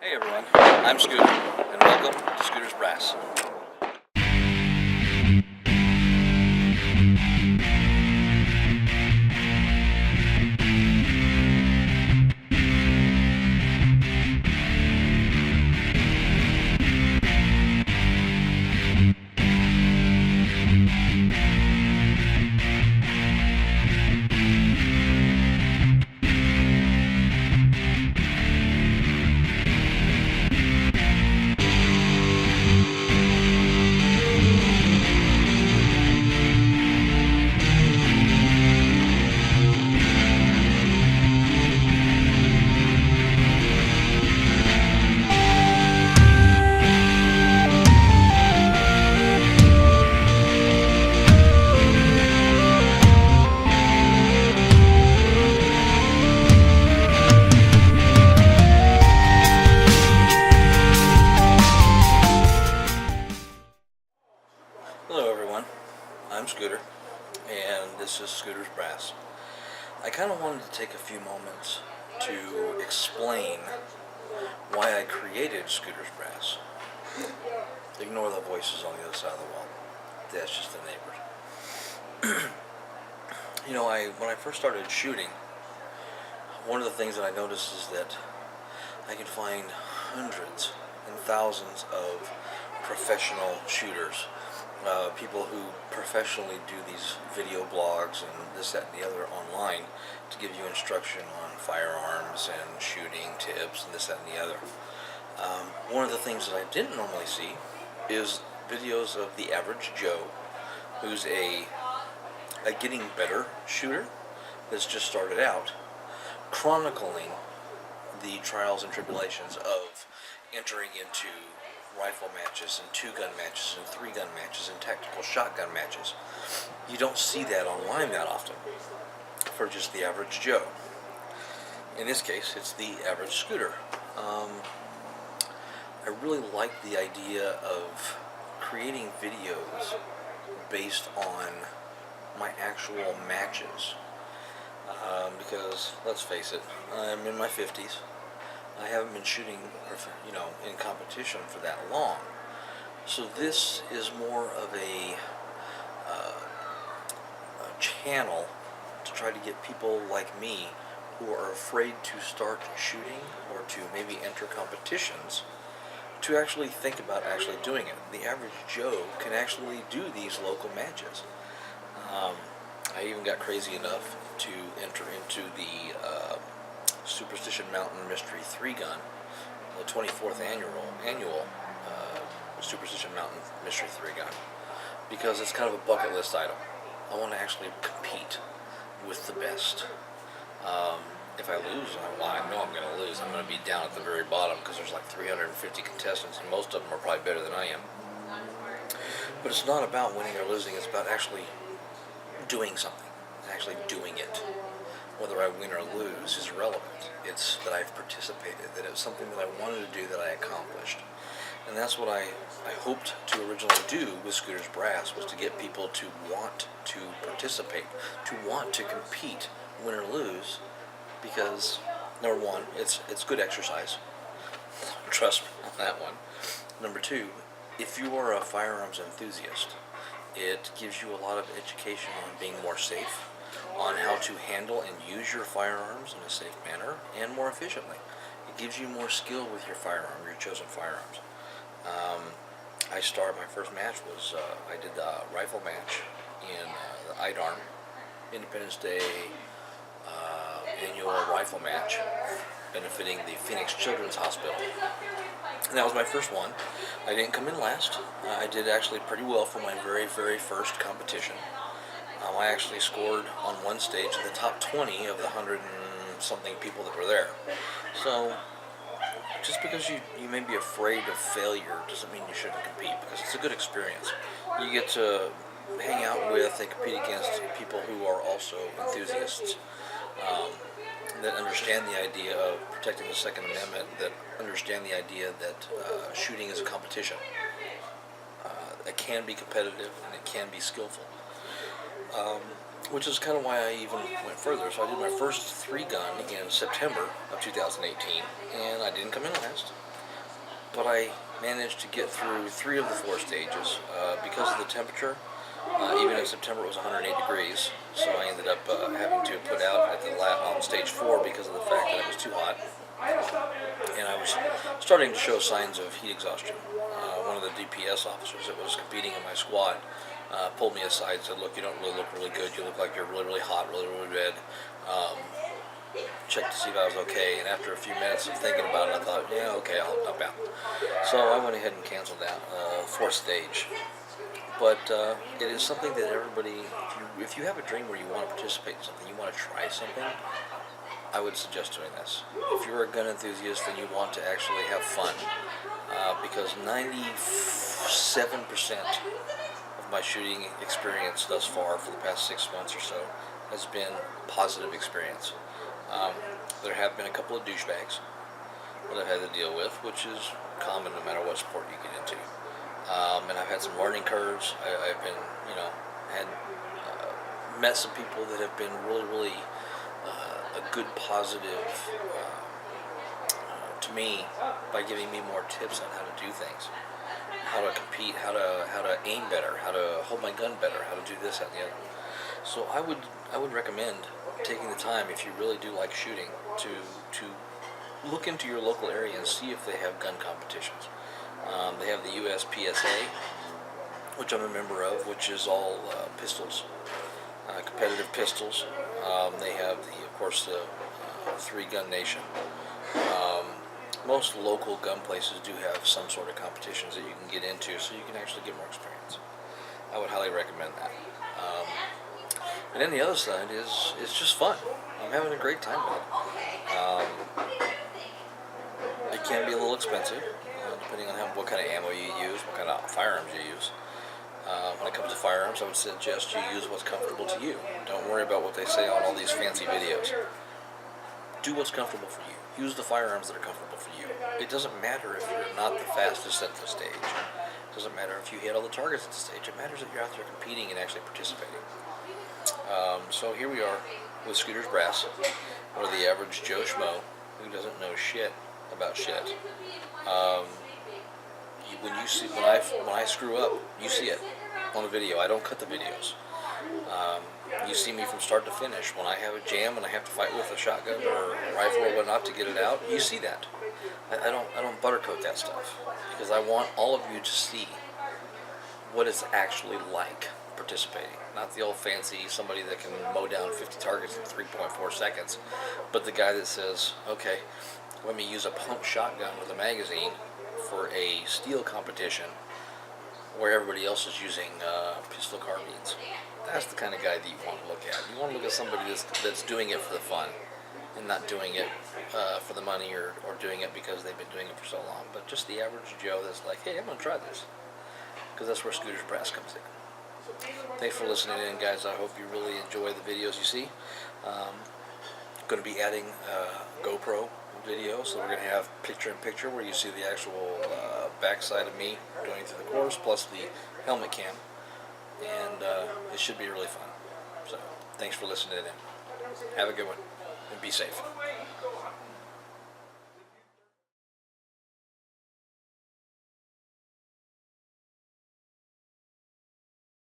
Hey everyone, I'm Scooter, and welcome to Scooter's Brass. Hello everyone, I'm Scooter, and this is Scooter's Brass. I kind of wanted to take a few moments to explain why I created Scooter's Brass. Ignore the voices on the other side of the wall. That's just the neighbors. When I first started shooting, one of the things that I noticed is that I can find hundreds and thousands of professional shooters, people who professionally do these video blogs and this, that, and the other online to give you instruction on firearms and shooting tips and this, that, and the other. One of the things that I didn't normally see is videos of the average Joe who's a getting better shooter that's just started out, chronicling the trials and tribulations of entering into rifle matches and 2-gun matches and 3-gun matches and tactical shotgun matches. You don't see that online that often for just the average Joe. In this case, it's the average Scooter. I really like the idea of creating videos based on my actual matches. Because, let's face it, I'm in my 50s. I haven't been shooting, in competition for that long. So this is more of a channel to try to get people like me who are afraid to start shooting or to maybe enter competitions to actually think about actually doing it. The average Joe can actually do these local matches. I even got crazy enough to enter into the Superstition Mountain Mystery 3-gun, the 24th annual Superstition Mountain Mystery 3-gun, because it's kind of a bucket list item. I want to actually compete with the best. If I lose, I know I'm going to lose. I'm going to be down at the very bottom because there's like 350 contestants, and most of them are probably better than I am. But it's not about winning or losing. It's about actually doing something, actually doing it. Whether I win or lose is irrelevant. It's that I've participated, that it was something that I wanted to do that I accomplished. And that's what I hoped to originally do with Scooter's Brass, was to get people to want to participate, to want to compete, win or lose, because, number one, it's good exercise. Trust me on that one. Number two, if you are a firearms enthusiast, it gives you a lot of education on being more safe, on how to handle and use your firearms in a safe manner and more efficiently. It gives you more skill with your firearm, your chosen firearms. My first match was, I did the rifle match in the IDARM, Independence Day annual rifle match, benefiting the Phoenix Children's Hospital. And that was my first one. I didn't come in last. I did actually pretty well for my very, very first competition. I actually scored on one stage in the top 20 of the 100 and something people that were there. So, just because you may be afraid of failure doesn't mean you shouldn't compete, because it's a good experience. You get to hang out with and compete against people who are also enthusiasts, that understand the idea of protecting the Second Amendment, that understand the idea that shooting is a competition. It can be competitive and it can be skillful. Which is kind of why I even went further. So I did my first 3-gun in September of 2018, and I didn't come in last. but I managed to get through 3 of the 4 stages because of the temperature. Even in September it was 108 degrees, so I ended up having to put out at the on stage 4 because of the fact that it was too hot, and I was starting to show signs of heat exhaustion. One of the DPS officers that was competing in my squad pulled me aside and said, "Look, you don't really look really good. You look like you're really, really hot, really, really red." Checked to see if I was okay, and after a few minutes of thinking about it, I thought, yeah, okay, I'll help out. So I went ahead and canceled that 4th stage. But it is something that everybody, if you have a dream where you want to participate in something, you want to try something, I would suggest doing this. If you're a gun enthusiast and you want to actually have fun, because 97% of my shooting experience thus far for the past 6 months or so has been positive experience. There have been a couple of douchebags that I've had to deal with, which is common no matter what sport you get into. And I've had some learning curves. I've been, met some people that have been really, really a good positive to me by giving me more tips on how to do things, how to compete, how to aim better, how to hold my gun better, how to do this, that, and the other. So I would recommend taking the time, if you really do like shooting, to look into your local area and see if they have gun competitions. They have the USPSA, which I'm a member of, which is all pistols, competitive pistols. They have of course, the 3 Gun Nation. Most local gun places do have some sort of competitions that you can get into, so you can actually get more experience. I would highly recommend that. And then the other side is it's just fun. I'm having a great time with it. It can be a little expensive, depending on what kind of ammo you use, what kind of firearms you use. When it comes to firearms, I would suggest you use what's comfortable to you. Don't worry about what they say on all these fancy videos. Do what's comfortable for you. Use the firearms that are comfortable for you. It doesn't matter if you're not the fastest at the stage. It doesn't matter if you hit all the targets at the stage. It matters that you're out there competing and actually participating. So here we are with Scooter's Brass, or the average Joe Schmo who doesn't know shit about shit. When I screw up, you see it on the video. I don't cut the videos. You see me from start to finish. When I have a jam and I have to fight with a shotgun or a rifle or whatnot to get it out, you see that. I don't buttercoat that stuff, because I want all of you to see what it's actually like participating. Not the old fancy somebody that can mow down 50 targets in 3.4 seconds, but the guy that says, okay, let me use a pump shotgun with a magazine for a steel competition where everybody else is using pistol carbines. That's the kind of guy that you want to look at. You want to look at somebody that's doing it for the fun and not doing it for the money or doing it because they've been doing it for so long, but just the average Joe that's like, hey, I'm going to try this, because that's where Scooter's Brass comes in. Thanks for listening in, guys. I hope you really enjoy the videos you see. Going to be adding GoPro video, so we're going to have picture-in-picture where you see the actual backside of me going through the course, plus the helmet cam, and it should be really fun. So thanks for listening in. Have a good one, and be safe.